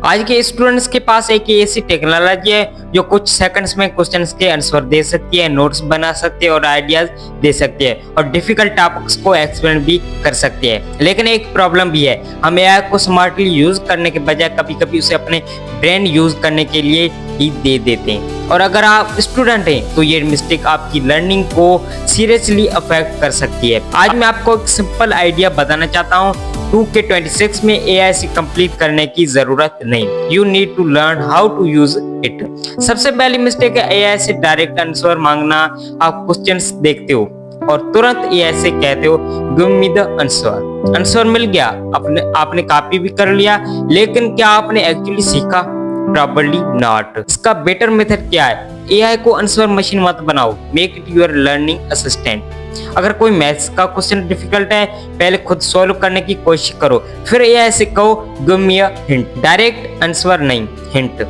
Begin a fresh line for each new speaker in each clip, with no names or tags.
आज के स्टूडेंट्स के पास एक ऐसी टेक्नोलॉजी है जो कुछ सेकंड्स में क्वेश्चंस के आंसर दे सकती है, नोट्स बना सकती है और आइडियाज दे सकती है और डिफिकल्ट टॉपिक्स को एक्सप्लेन भी कर सकती है। लेकिन एक प्रॉब्लम भी है, हम एआई को स्मार्टली यूज करने के बजाय कभी-कभी उसे अपने ब्रेन यूज करने के लिए ही दे देते हैं। और अगर आप स्टूडेंट हैं तो ये मिस्टेक आपकी लर्निंग को सीरियसली अफेक्ट कर सकती है। आज मैं आपको एक सिंपल आइडिया बताना चाहता हूँ। 2K26 में एआई से कंप्लीट करने की जरूरत नहीं, you need to learn how to use it. सबसे पहली मिस्टेक है एआई से डायरेक्ट आंसर मांगना। आप क्वेश्चंस देखते हो और तुरंत एआई से कहते हो give me the answer. Answer मिल गया, आपने कॉपी भी कर लिया, लेकिन क्या आपने एक्चुअली सीखा? Probably not। इसका बेटर मेथड क्या है? एआई को आंसर मशीन मत बनाओ, make it your learning assistant. अगर कोई मैथ्स का क्वेश्चन डिफिकल्ट है, पहले खुद सॉल्व करने की कोशिश करो, फिर एआई से कहो give me a hint. Direct answer नहीं, हिंट।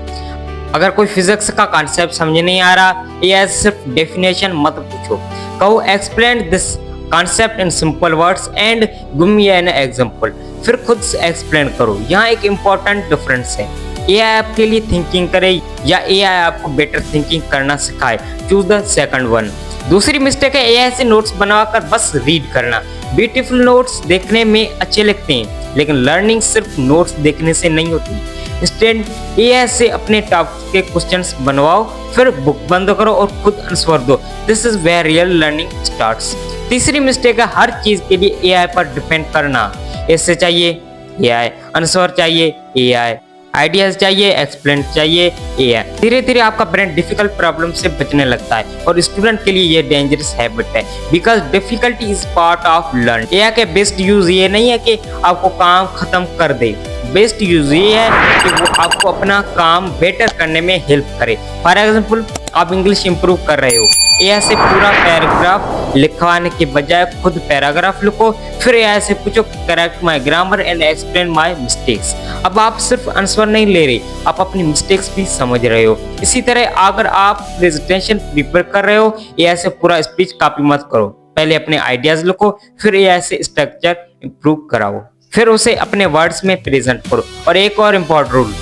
अगर कोई फिजिक्स का कॉन्सेप्ट समझ नहीं आ रहा, एआई से सिर्फ डेफिनेशन मत पूछो, कहो explain this concept in simple words and give me an example. फिर खुद से एक्सप्लेन करो। यहाँ एक इम्पोर्टेंट डिफरेंस है, एआई आपके लिए थिंकिंग करे या एआई आपको बेटर थिंकिंग करना सिखाए। Choose the second one. दूसरी मिस्टेक है एआई से नोट्स बनाकर बस रीड करना। ब्यूटीफुल नोट्स देखने में अच्छे लगते हैं, लेकिन लर्निंग सिर्फ नोट्स देखने से नहीं होती। इंस्टेंट एआई से अपने टॉपिक के क्वेश्चंस बनवाओ, फिर बुक बंद करो और खुद आंसर दो। This is where real learning starts. तीसरी मिस्टेक है हर चीज के लिए एआई पर डिपेंड करना। ऐसे चाहिए एआई, आंसर चाहिए एआई, आइडियाज चाहिए, एक्सप्लेन चाहिए एआई। धीरे धीरे आपका ब्रेन डिफिकल्ट प्रॉब्लम से बचने लगता है और स्टूडेंट के लिए ये डेंजरस हैबिट है, because difficulty is part of learn. AI के बेस्ट यूज ये नहीं है कि आपको काम खत्म कर दे, बेस्ट यूज ये है कि वो आपको अपना काम बेटर करने में हेल्प करे। फॉर एग्जाम्पल, आप इंग्लिश इंप्रूव कर रहे हो, एआई से पूरा पैराग्राफ लिखवाने के बजाय खुद पैराग्राफ लिखो, फिर एआई से पूछो correct my grammar and explain my mistakes. अब आप सिर्फ आंसर नहीं ले रहे, आप अपनी मिस्टेक्स भी समझ रहे हो। इसी तरह अगर आप प्रेजेंटेशन प्रिपेयर कर रहे हो, एआई से पूरा स्पीच कॉपी मत करो, पहले अपने आइडियाज लिखो, फिर एआई से स्ट्रक्चर इंप्रूव कराओ, फिर उसे अपने वर्ड्स में प्रेजेंट करो। और एक और इम्पोर्टेंट रूल,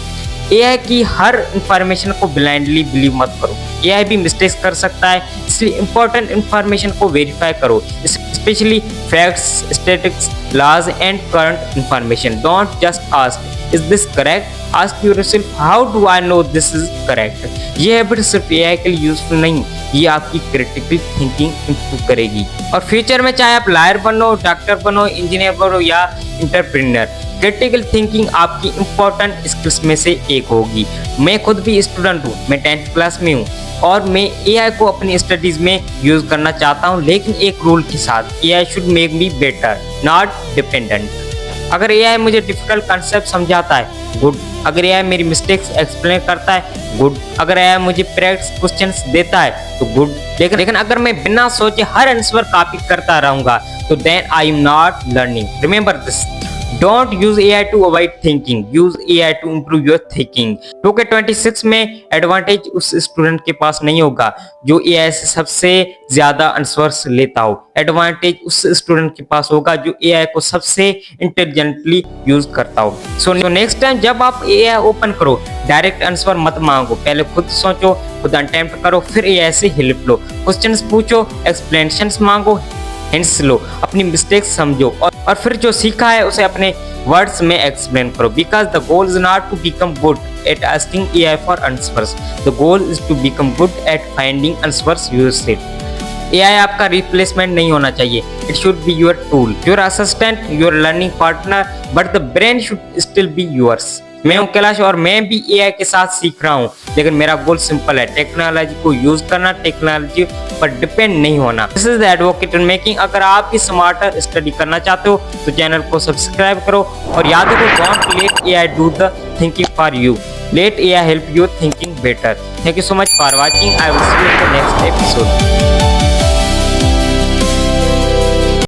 एआई की हर इंफॉर्मेशन को ब्लाइंडली बिलीव मत करो, एआई भी मिस्टेक्स कर सकता है, इसलिए इंपॉर्टेंट इंफॉर्मेशन को वेरीफाई करो, specially facts, statistics, laws and current information. Don't just ask is this correct, ask yourself how do I know this is correct. ये हैबिट सिर्फ एआई के लिए यूजफुल नहीं, ये आपकी क्रिटिकल थिंकिंग इंप्रूव करेगी। और फ्यूचर में चाहे आप लॉयर बनो, डॉक्टर बनो, इंजीनियर बनो या एंटरप्रेन्योर, क्रिटिकल थिंकिंग आपकी इंपॉर्टेंट स्किल्स में से एक होगी। मैं खुद भी स्टूडेंट हूँ, मैं 10th क्लास में हूँ और मैं एआई को अपनी स्टडीज में यूज करना चाहता हूँ, लेकिन एक रूल के साथ, AI should make me better, not dependent. अगर एआई मुझे डिफिकल्ट कॉन्सेप्ट समझाता है, गुड। अगर एआई मेरी मिस्टेक्स एक्सप्लेन करता है, गुड। अगर एआई मुझे प्रैक्टिस क्वेश्चंस देता है तो गुड। लेकिन अगर मैं बिना सोचे हर आंसर कॉपी करता रहूंगा तो then I am not learning. Remember this, Don't use AI to avoid thinking, use AI to improve your thinking। 2K26 में एडवांटेज उस स्टूडेंट के पास नहीं होगा जो AI से सबसे ज्यादा आंसर्स लेता हो, एडवांटेज उस स्टूडेंट के पास होगा जो AI को सबसे इंटेलिजेंटली यूज करता हो। सो नेक्स्ट टाइम जब आप AI ओपन करो, डायरेक्ट आंसर मत मांगो, पहले खुद सोचो, खुद अटेम्प्ट करो, फिर AI से हेल्प लो, क्वेश्चंस पूछो, एक्सप्लेनेशंस मांगो, हिंट्स लो, अपनी मिस्टेक्स समझो और फिर जो सीखा है उसे अपने वर्ड्स में एक्सप्लेन करो। Because the goal is not to become good at asking AI for answers, the goal is to become good at finding answers yourself. AI आपका रिप्लेसमेंट नहीं होना चाहिए, it should be your tool, your assistant, your learning partner, but the brain should still be yours. मैं हूं कैलाश और मैं भी AI के साथ सीख रहा हूं, लेकिन मेरा गोल सिंपल है, टेक्नोलॉजी को यूज करना, टेक्नोलॉजी पर डिपेंड नहीं होना। This is the advocate in making. अगर आप भी स्मार्टर स्टडी करना चाहते हो तो चैनल को सब्सक्राइब करो और याद रखो, don't let AI do the thinking for you, let AI help you thinking better. Thank you so much for watching, I will see you in the next episode.